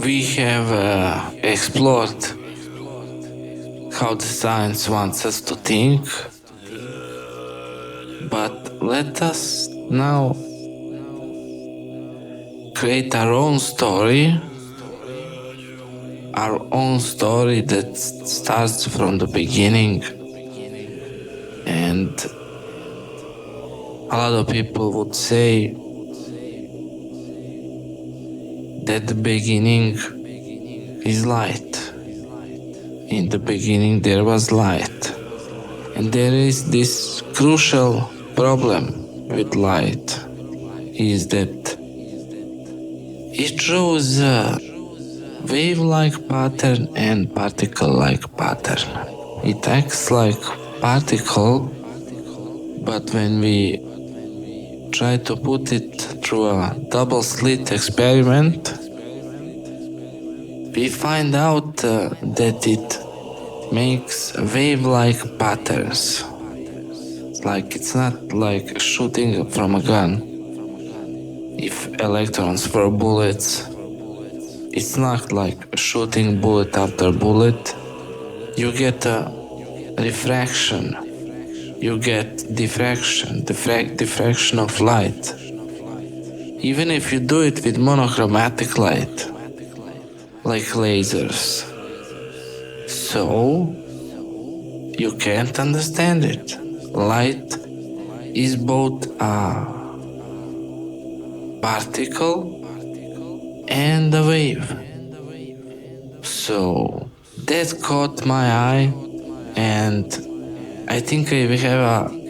We have explored how the science wants us to think, but let us now create our own story that starts from the beginning. And a lot of people would say that the beginning is light. In the beginning there was light. And there is this crucial problem with light, is that it shows a wave-like pattern and particle-like pattern. It acts like particle, but when we try to put it through a double-slit experiment, we find out that it makes wave-like patterns. It's not like shooting from a gun. If electrons were bullets, it's not like shooting bullet after bullet. You get a refraction. You get diffraction of light. Even if you do it with monochromatic light, like lasers. So, you can't understand it. Light is both a particle and a wave. So that caught my eye, and I think we have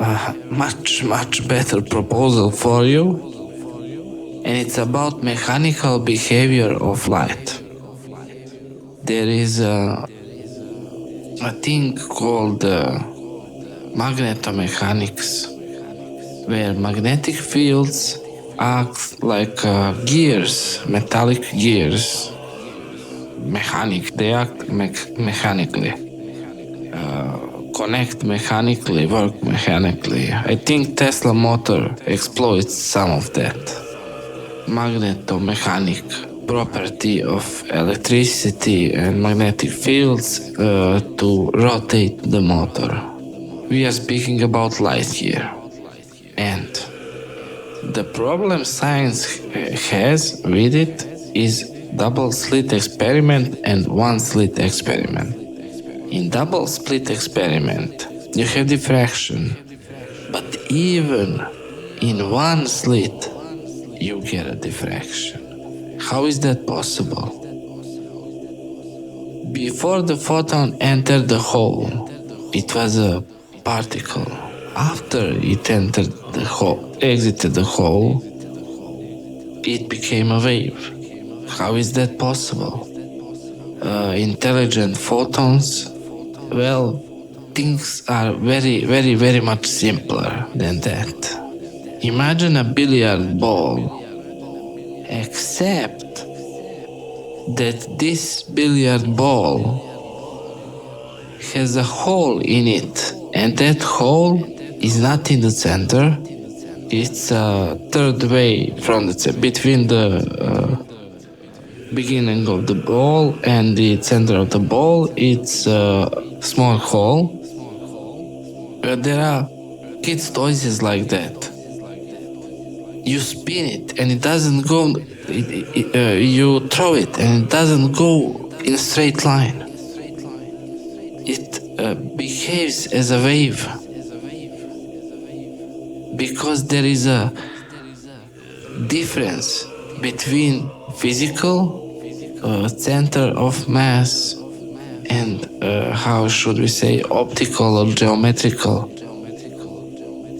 a much better proposal for you, and it's about mechanical behavior of light. There is a thing called magnetomechanics, where magnetic fields act like gears, metallic gears. They act mechanically, connect mechanically, work mechanically. I think Tesla motor exploits some of that magnetomechanic property of electricity and magnetic fields to rotate the motor. We are speaking about light here. And the problem science has with it is double slit experiment and one slit experiment. In double slit experiment, you have diffraction, but even in one slit, you get a diffraction. How is that possible? Before the photon entered the hole, it was a particle. After it entered the hole, exited the hole, it became a wave. How is that possible? Intelligent photons? Well, things are very much simpler than that. Imagine a billiard ball, except that this billiard ball has a hole in it, and that hole is not in the center. It's a third way from between the beginning of the ball and the center of the ball. It's a small hole. There are kids' toys like that. You spin it and it doesn't go. You throw it and it doesn't go in a straight line. It behaves as a wave because there is a difference between physical center of mass and how should we say optical or geometrical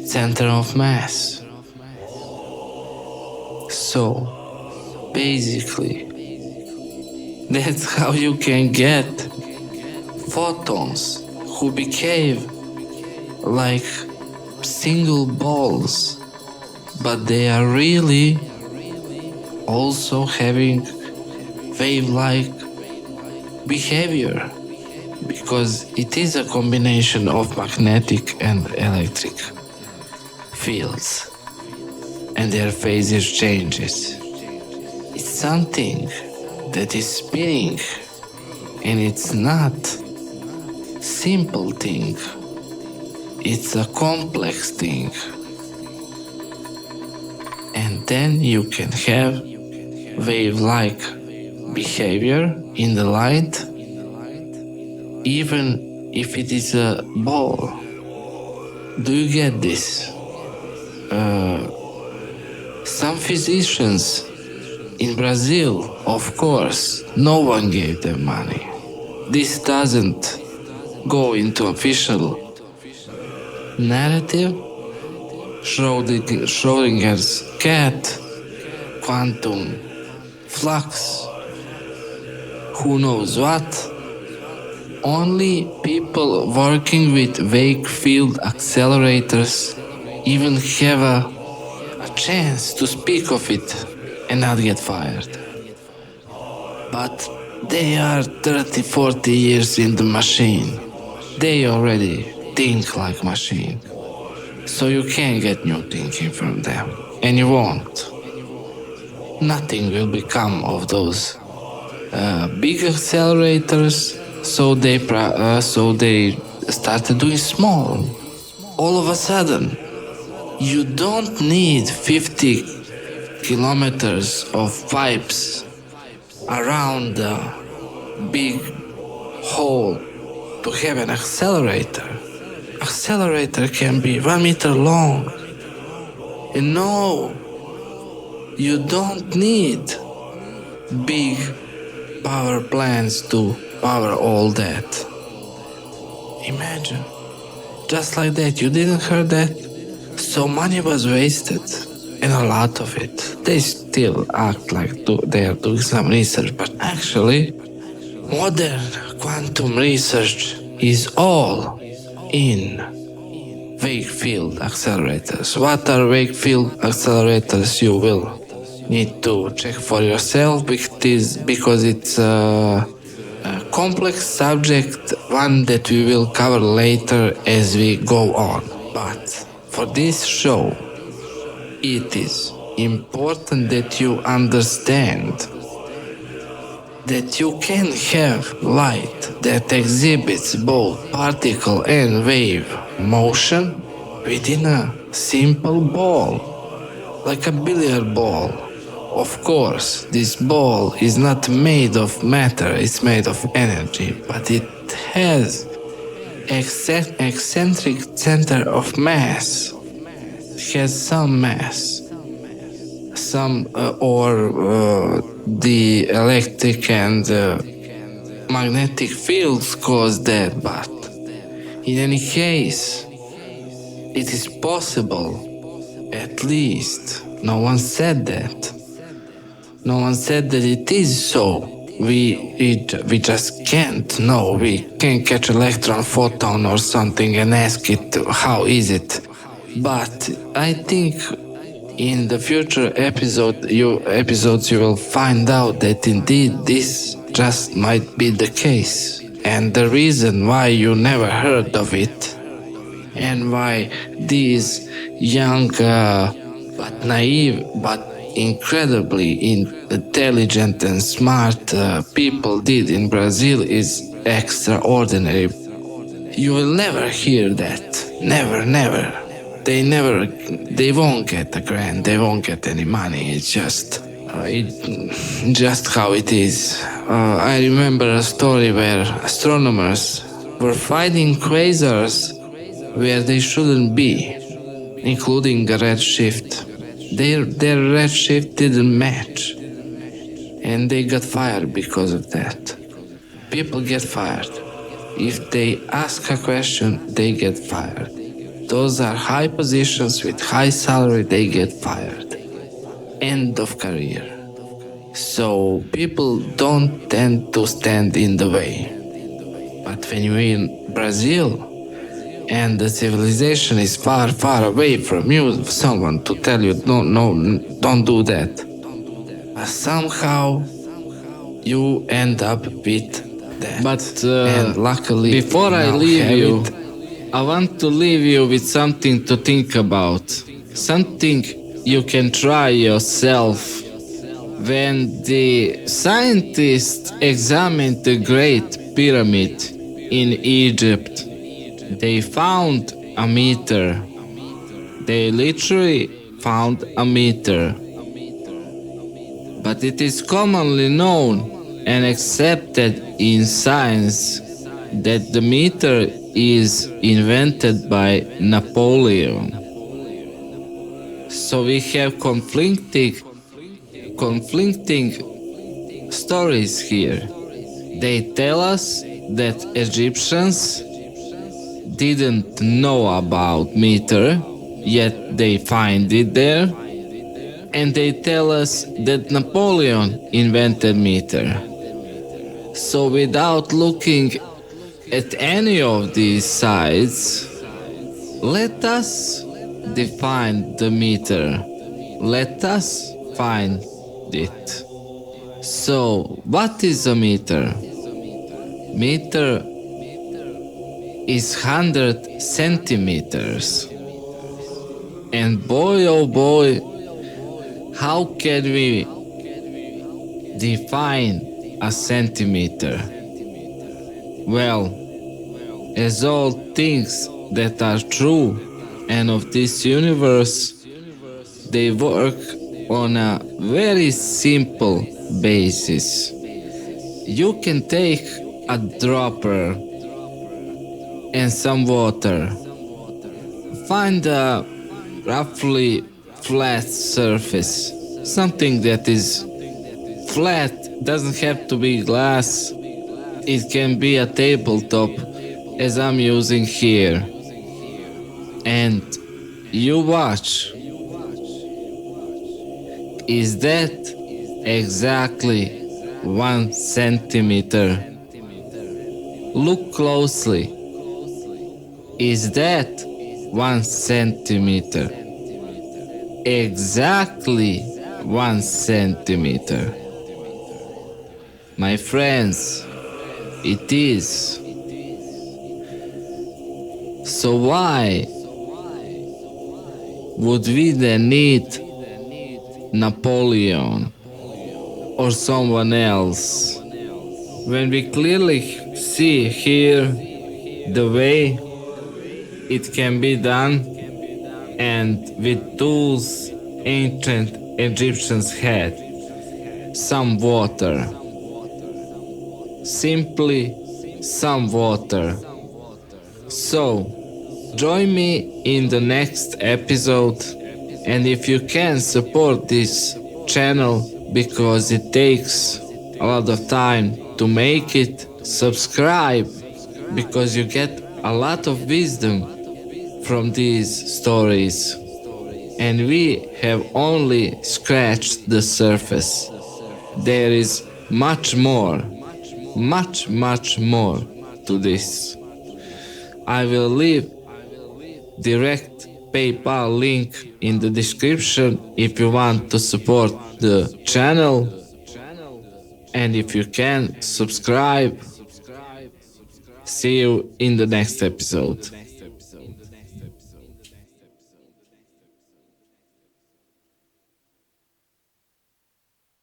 center of mass. So basically that's how you can get photons who behave like single balls, but they are really also having wave-like behavior, because it is a combination of magnetic and electric fields and their phases changes. It's something that is spinning, and it's not simple thing. It's a complex thing. And then you can have wave-like behavior in the light, even if it is a ball. Do you get this? Some physicians in Brazil, of course, no one gave them money. This doesn't go into official narrative. Schrodinger's cat, quantum flux, who knows what. Only people working with wake field accelerators even have a chance to speak of it and not get fired. But they are 30, 40 years in the machine. They already think like machine. So you can't get new thinking from them. And you won't. Nothing will become of those big accelerators. So they started doing small. All of a sudden, you don't need 50 kilometers of pipes around the big hole to have an accelerator. Accelerator can be 1 meter long. And no, you don't need big power plants to power all that. Imagine, just like that, you didn't hear that? So money was wasted, and a lot of it. They still act like they are doing some research, but actually, modern quantum research is all in wake field accelerators. What are wake field accelerators? You will need to check for yourself because it's a complex subject, one that we will cover later as we go on. But for this show, it is important that you understand that you can have light that exhibits both particle and wave motion within a simple ball, like a billiard ball. Of course, this ball is not made of matter, it's made of energy, but it has eccentric center of mass. It has some mass. The electric and magnetic fields cause that, but in any case, it is possible, at least. No one said that. No one said that it is so. We just can't know. We can't catch electron, photon or something and ask it how is it. But I think in the future episodes you will find out that indeed this just might be the case. And the reason why you never heard of it and why these young but naive but incredibly intelligent and smart people did in Brazil is extraordinary. You will never hear that. Never, never. They won't get a grant, they won't get any money. It's just how it is. I remember a story where astronomers were finding quasars where they shouldn't be, including a redshift. Their redshift didn't match, and they got fired because of that. People get fired. If they ask a question, they get fired. Those are high positions with high salary, they get fired. End of career. So people don't tend to stand in the way. But when you're in Brazil and the civilization is far, far away from you, someone to tell you, no, don't do that. But somehow you end up with that. But and luckily, before I leave you, I want to leave you with something to think about. Something you can try yourself When the scientists examined the Great Pyramid in Egypt, they found a meter. They literally found a meter. But it is commonly known and accepted in science that the meter is invented by Napoleon. So we have conflicting stories here. They tell us that Egyptians didn't know about meter, yet they find it there. And they tell us that Napoleon invented meter. So without looking at any of these sides, let us define the meter. Let us find it. So, what is a meter? Meter is 100 centimeters. And boy, oh boy, how can we define a centimeter? Well, as all things that are true and of this universe, they work on a very simple basis. You can take a dropper and some water. Find a roughly flat surface, something that is flat, doesn't have to be glass. It can be a tabletop as I'm using here. And you watch. Is that exactly 1 centimeter? Look closely. Is that 1 centimeter? Exactly 1 centimeter. My friends, it is. So why would we then need Napoleon or someone else when we clearly see here the way it can be done and with tools ancient Egyptians had? Some water. Simply some water. So, join me in the next episode, and if you can support this channel because it takes a lot of time to make it, subscribe because you get a lot of wisdom from these stories. And we have only scratched the surface. There is much more to this. I will leave direct PayPal link in the description if you want to support the channel, and if you can, subscribe. See you in the next episode.